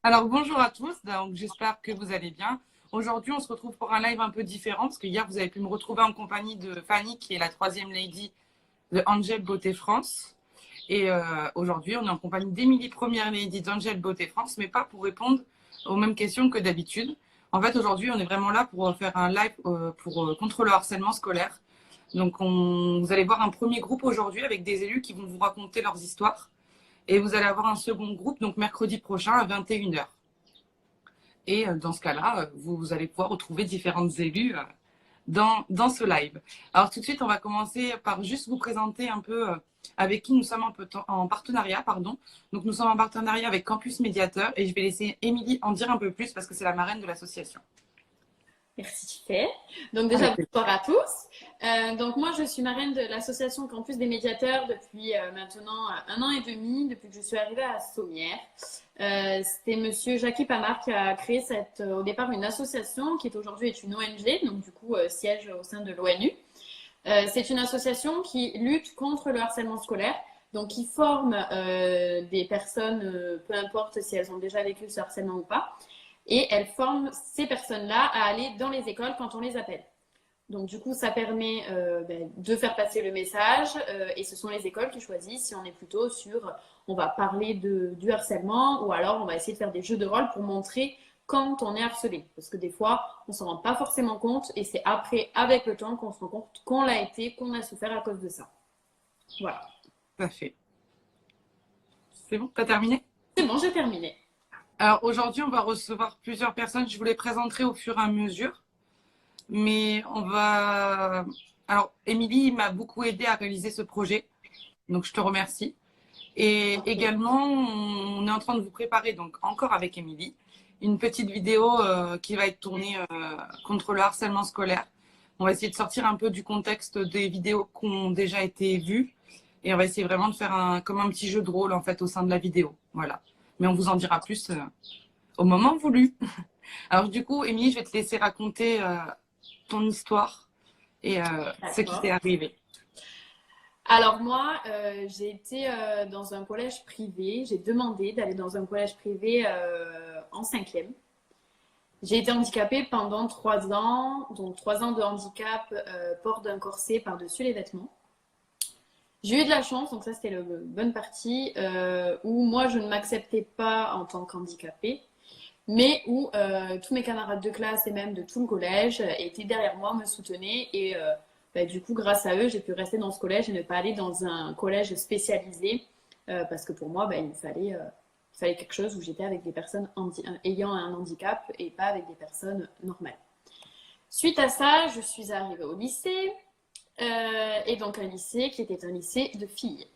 Alors bonjour à tous, donc j'espère que vous allez bien. Aujourd'hui, on se retrouve pour un live un peu différent parce que hier, vous avez pu me retrouver en compagnie de Fanny, qui est la troisième lady de Angel Beauté France. Et aujourd'hui, on est en compagnie d'Émilie, première lady d'Angel Beauté France, mais pas pour répondre aux mêmes questions que d'habitude. En fait, aujourd'hui, on est vraiment là pour faire un live contre le harcèlement scolaire. Donc, vous allez voir un premier groupe aujourd'hui avec des élus qui vont vous raconter leurs histoires. Et vous allez avoir un second groupe, donc mercredi prochain à 21h. Et dans ce cas-là, vous allez pouvoir retrouver différentes élus dans ce live. Alors tout de suite, on va commencer par juste vous présenter un peu avec qui nous sommes en partenariat. Pardon. Donc nous sommes en partenariat avec Campus Médiateur et je vais laisser Émilie en dire un peu plus parce que c'est la marraine de l'association. Merci Tiffé. Donc déjà, bonsoir à tous. Donc moi, je suis marraine de l'association Campus des médiateurs depuis maintenant 1 an et demi, depuis que je suis arrivée à Sommières. C'était monsieur Jackie Pamard qui a créé au départ une association qui est aujourd'hui une ONG, donc du coup siège au sein de l'ONU. C'est une association qui lutte contre le harcèlement scolaire, donc qui forme des personnes, peu importe si elles ont déjà vécu ce harcèlement ou pas, et elle forme ces personnes-là à aller dans les écoles quand on les appelle. Donc du coup, ça permet de faire passer le message et ce sont les écoles qui choisissent si on est plutôt sur, on va parler du harcèlement ou alors on va essayer de faire des jeux de rôle pour montrer quand on est harcelé. Parce que des fois, on ne s'en rend pas forcément compte et c'est après, avec le temps, qu'on se rend compte qu'on l'a été, qu'on a souffert à cause de ça. Voilà. Parfait. C'est bon, t'as terminé? C'est bon, j'ai terminé. Alors aujourd'hui, on va recevoir plusieurs personnes. Je vous les présenterai au fur et à mesure. Mais on va... Alors, Émilie m'a beaucoup aidé à réaliser ce projet. Donc, je te remercie. Et également, on est en train de vous préparer, donc encore avec Émilie, une petite vidéo qui va être tournée contre le harcèlement scolaire. On va essayer de sortir un peu du contexte des vidéos qui ont déjà été vues. Et on va essayer vraiment de faire comme un petit jeu de rôle en fait au sein de la vidéo. Voilà. Mais on vous en dira plus au moment voulu. Alors du coup, Émilie, je vais te laisser raconter ton histoire et ce qui t'est arrivé. Alors moi, j'ai été dans un collège privé. J'ai demandé d'aller dans un collège privé en cinquième. J'ai été handicapée pendant 3 ans, donc 3 ans de handicap, port d'un corset par-dessus les vêtements. J'ai eu de la chance, donc ça c'était la bonne partie, où moi je ne m'acceptais pas en tant qu'handicapée, mais où tous mes camarades de classe et même de tout le collège étaient derrière moi, me soutenaient et du coup grâce à eux j'ai pu rester dans ce collège et ne pas aller dans un collège spécialisé parce que pour moi il fallait quelque chose où j'étais avec des personnes ayant un handicap et pas avec des personnes normales. Suite à ça, je suis arrivée au lycée et donc un lycée qui était un lycée de filles.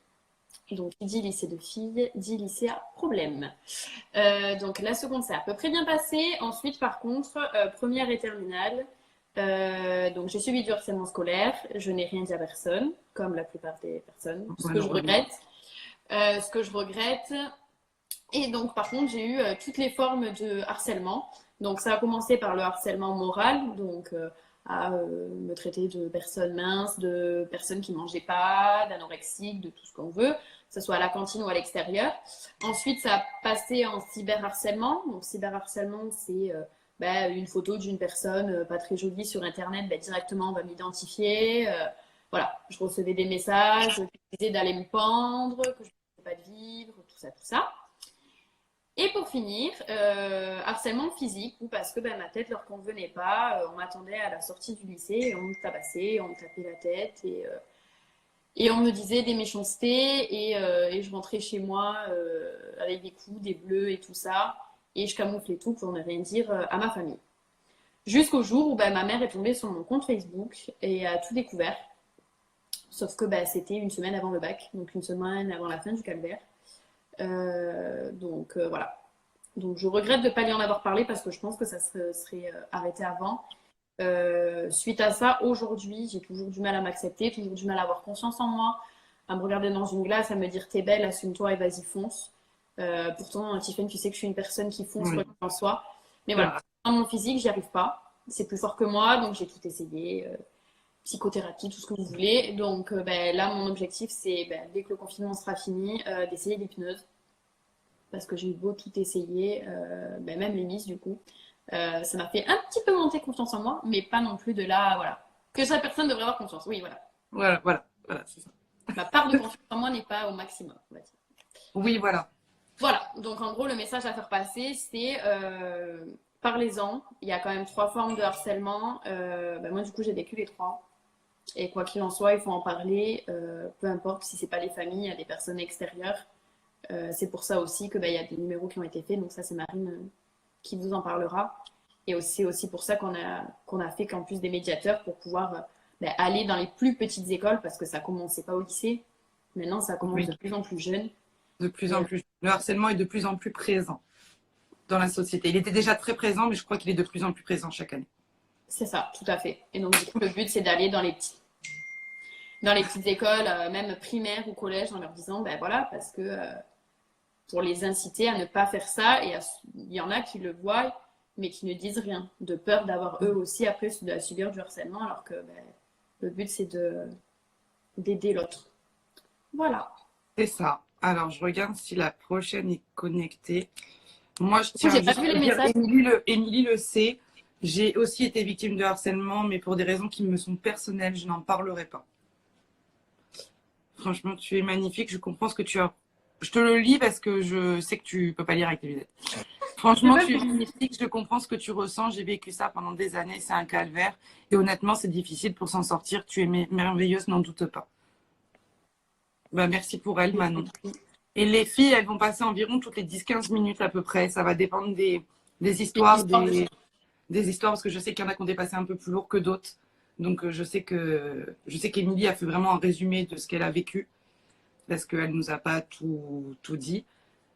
Donc, qui dit lycée de filles, dit lycée à problème. Donc, la seconde, c'est à peu près bien passé. Ensuite, par contre, première et terminale, donc j'ai subi du harcèlement scolaire. Je n'ai rien dit à personne, comme la plupart des personnes, ce que je regrette. Ce que je regrette. Et donc, par contre, j'ai eu toutes les formes de harcèlement. Donc, ça a commencé par le harcèlement moral, donc à me traiter de personnes minces, de personnes qui ne mangeaient pas, d'anorexiques, de tout ce qu'on veut, que ce soit à la cantine ou à l'extérieur. Ensuite, ça a passé en cyberharcèlement. Donc, cyberharcèlement, c'est une photo d'une personne pas très jolie sur Internet, directement, on va m'identifier. Voilà, je recevais des messages qui disaient d'aller me pendre, que je ne pouvais pas de vivre, tout ça, tout ça. Et pour finir, harcèlement physique, ou parce que ma tête leur convenait pas, on m'attendait à la sortie du lycée et on me tabassait, on me tapait la tête et on me disait des méchancetés et je rentrais chez moi avec des coups, des bleus et tout ça et je camouflais tout pour ne rien dire à ma famille. Jusqu'au jour où ma mère est tombée sur mon compte Facebook et a tout découvert, sauf que c'était une semaine avant le bac, donc une semaine avant la fin du calvaire. Voilà. Donc je regrette de ne pas lui en avoir parlé parce que je pense que ça serait arrêté avant. Suite à ça, aujourd'hui, j'ai toujours du mal à m'accepter, toujours du mal à avoir confiance en moi, à me regarder dans une glace, à me dire t'es belle, assume-toi et vas-y fonce. Pourtant, Tiffany, tu sais que je suis une personne qui fonce quoi qu'il en soit. Mais voilà, dans mon physique, j'y arrive pas. C'est plus fort que moi, donc j'ai tout essayé. Psychothérapie, tout ce que vous voulez. Donc là, mon objectif, c'est dès que le confinement sera fini, d'essayer l'hypnose. parce que j'ai beau tout essayer, ben même les miss du coup. Ça m'a fait un petit peu monter confiance en moi, mais pas non plus de là, voilà. Que chaque personne devrait avoir confiance. Oui, voilà. Voilà, c'est ça. Ma part de confiance en moi n'est pas au maximum, on va dire. Oui, voilà. Voilà, donc en gros, le message à faire passer, c'est parlez-en. Il y a quand même 3 formes de harcèlement. Ben moi, du coup, j'ai vécu les 3. Et quoi qu'il en soit, il faut en parler, peu importe si c'est pas les familles, il y a des personnes extérieures. C'est pour ça aussi que ben, y a des numéros qui ont été faits. Donc ça, c'est Marine qui vous en parlera. Et c'est aussi pour ça qu'on a fait Campus des médiateurs pour pouvoir ben, aller dans les plus petites écoles parce que ça commençait pas au lycée. Maintenant, ça commence Oui. de plus en plus jeune. De plus en plus. Le harcèlement est de plus en plus présent dans la société. Il était déjà très présent, mais je crois qu'il est de plus en plus présent chaque année. C'est ça, tout à fait. Et donc, du coup, le but, c'est d'aller dans les petites écoles, même primaires ou collèges, en leur disant, ben voilà, parce que pour les inciter à ne pas faire ça, et il y en a qui le voient, mais qui ne disent rien, de peur d'avoir eux aussi après de subir du harcèlement, alors que ben, le but, c'est d'aider l'autre. Voilà. C'est ça. Alors, je regarde si la prochaine est connectée. Moi, je Du coup, tiens j'ai pas juste vu à les dire, messages. Émilie le sait. J'ai aussi été victime de harcèlement, mais pour des raisons qui me sont personnelles, je n'en parlerai pas. Franchement, tu es magnifique. Je comprends ce que tu as. Je te le lis parce que je sais que tu peux pas lire avec tes lunettes. Franchement, tu es magnifique. Je comprends ce que tu ressens. J'ai vécu ça pendant des années. C'est un calvaire. Et honnêtement, c'est difficile pour s'en sortir. Tu es merveilleuse, n'en doute pas. Bah, merci pour elle, Manon. Et les filles, elles vont passer environ toutes les 10-15 minutes à peu près. Ça va dépendre des histoires, des histoires, parce que je sais qu'il y en a qui ont dépassé un peu plus lourd que d'autres. Donc, je sais qu'Émilie a fait vraiment un résumé de ce qu'elle a vécu, parce qu'elle nous a pas tout dit.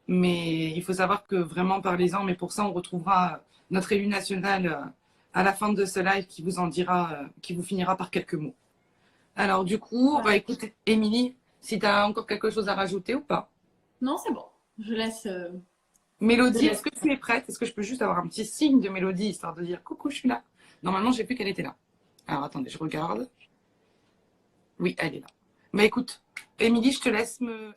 Mais il faut savoir que vraiment, parlez-en. Mais pour ça, on retrouvera notre élu national à la fin de ce live qui vous en dira, qui vous finira par quelques mots. Alors, du coup, bah, écoute, Émilie, si tu as encore quelque chose à rajouter ou pas? Non, c'est bon. Je laisse. Mélodie, est-ce que tu es prête? Est-ce que je peux juste avoir un petit signe de Mélodie, histoire de dire coucou, je suis là? Normalement, j'ai vu qu'elle était là. Alors, attendez, je regarde. Oui, elle est là. Mais écoute, Émilie, je te laisse me...